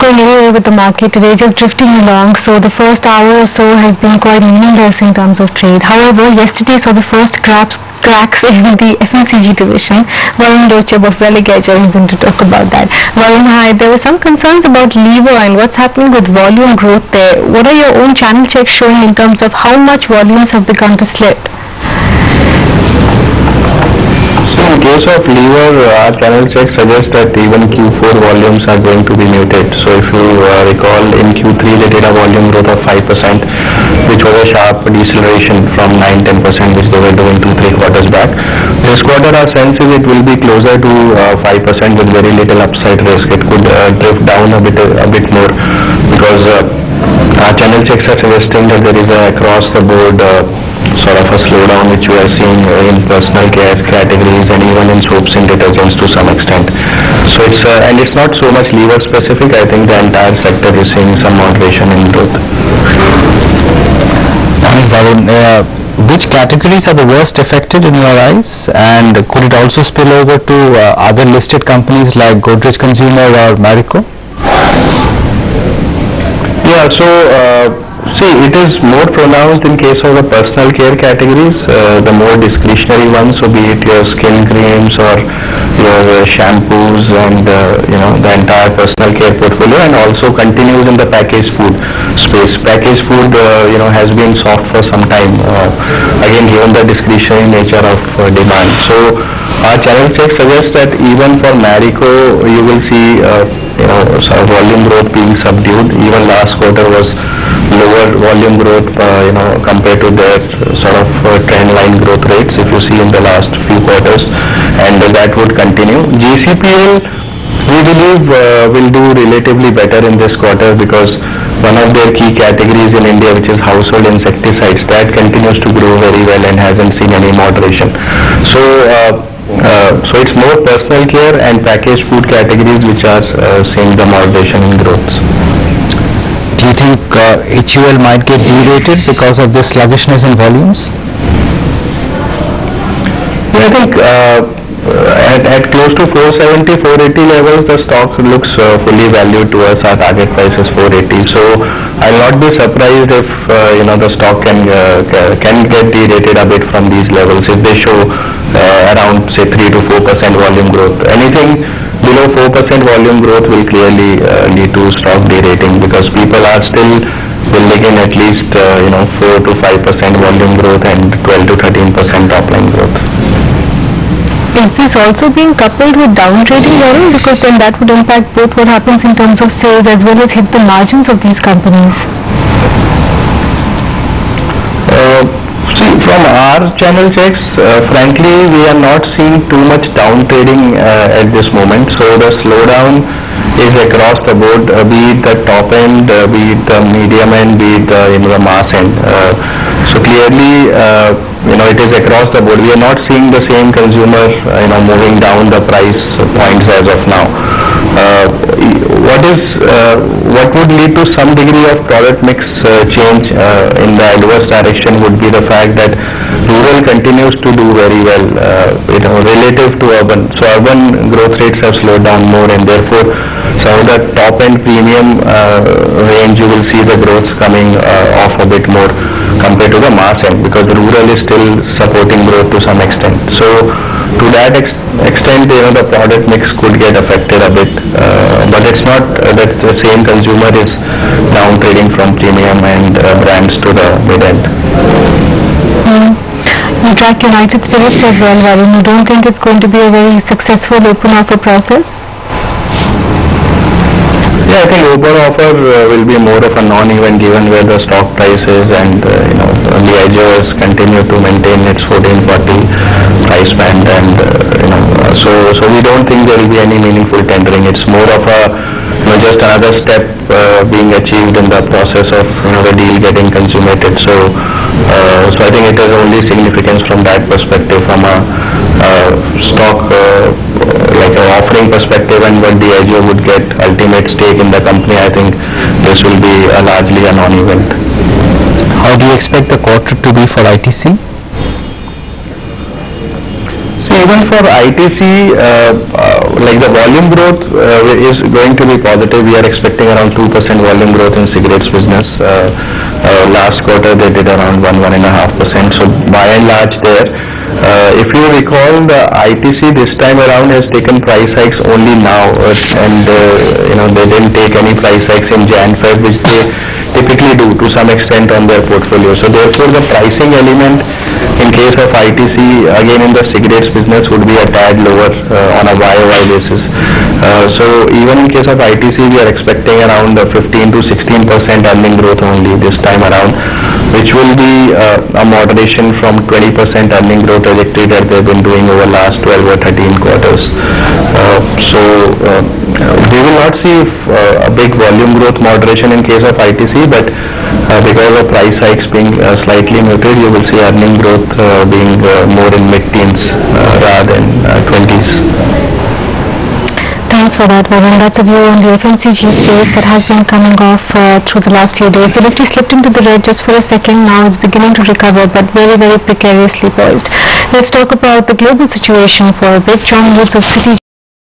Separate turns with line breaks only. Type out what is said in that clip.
going anywhere with the market today, just drifting along. So the first hour or so has been quite meaningless in terms of trade. However, yesterday saw the first cracks in the FMCG division. Varun Dochab of Religare joins in to talk about that. Varun, hi. There were some concerns about lever and what's happening with volume growth there. What are your own channel checks showing in terms of how much volumes have begun to slip?
In case of lever, our channel check suggests that even Q4 volumes are going to be muted. So if you recall, in Q3 they did a volume growth of 5%, which was a sharp deceleration from 9-10% which they were doing 2-3 quarters back. This quarter our sense is it will be closer to 5% with very little upside risk. It could drift down a bit more because our channel checks are suggesting that there is a across the board sort of a slowdown which we are seeing in personal care categories and even in soaps and detergents to some extent. So it's not so much lever specific. I think the entire sector is seeing some moderation in growth.
Varun, which categories are the worst affected in your eyes, and could it also spill over to other listed companies like Godrej Consumer or Marico?
Yeah, so see, it is more pronounced in case of the personal care categories, the more discretionary ones, so be it your skin creams or your shampoos and the entire personal care portfolio, and also continues in the packaged food space. Packaged food has been soft for some time, again given the discretionary nature of demand. So our channel check suggests that even for Marico you will see sort of volume growth being subdued. Even last quarter was lower volume growth compared to their sort of trend line growth rates if you see in the last few quarters, and that would continue. GCPL we believe will do relatively better in this quarter because one of their key categories in India, which is household insecticides, that continues to grow very well and hasn't seen any moderation. So it's more personal care and packaged food categories which are seeing the moderation in growth.
Do you think HUL might get derated because of this sluggishness in volumes?
Yeah, I think at close to 470, 480 levels, the stock looks fully valued to us. Our target price is 480. So I'll not be surprised if the stock can get derated a bit from these levels if they show around say 3 to 4% volume growth. Anything below 4% volume growth will clearly lead to stock derating because people are still building in at least 4 to 5% volume growth and 12 to 13% top line growth.
Is this also being coupled with downtrading, Varun? Because then that would impact both what happens in terms of sales as well as hit the margins of these companies.
See, from our channel checks, frankly, we are not seeing too much downtrading at this moment. So the slowdown is across the board, be it the top end, be it the medium end, be it the mass end. So clearly, it is across the board. We are not seeing the same consumer, moving down the price points as of now. What would lead to some degree of product mix change in the adverse direction would be the fact that rural continues to do very well, relative to urban. So urban growth rates have slowed down more, and therefore some of the top end premium range you will see the growth coming off a bit more compared to the mass end because rural is still supporting growth to some extent. So to that extent, the product mix could get affected a bit, but it's not that the same consumer is down trading from premium and brands to the mid end.
You track United Spirits as well, Varun. You don't think it's going to be a very successful open offer process?
Yeah, I think open offer will be more of a non-event given where the stock price is, and Diageo has continued to maintain its 1440 price band, and so we don't think there will be any meaningful tendering. It's more of a just another step being achieved in the process of the deal getting consummated. So I think it has only significance from that perspective, from a stock like an offering perspective and what Diageo would get ultimate stake in the company. I think this will be largely a non-event.
How do you expect the quarter to be for ITC?
See, even for ITC, like the volume growth is going to be positive. We are expecting around 2% volume growth in cigarettes business. Last quarter they did around 1.5%. So by and large there, if you recall, the ITC this time around has taken price hikes only now, and they didn't take any price hikes in Jan-Feb, which they typically do to some extent on their portfolio. So therefore the pricing element in case of ITC again in the cigarettes business would be a tad lower on a YOY basis. So even in case of ITC we are expecting around 15 to 16% earning growth only this time around, which will be a moderation from 20% earning growth trajectory that they've been doing over last 12 or 13 quarters. So we will not see a big volume growth moderation in case of ITC, but because of price hikes being slightly muted, you will see earning growth being more in mid-teens rather than 20s.
Thanks for that, Varun. That's a view on the FMCG space that has been coming off through the last few days. The Nifty slipped into the red just for a second. Now it's beginning to recover, but very, very precariously poised. Let's talk about the global situation for a bit. John Woods of Citi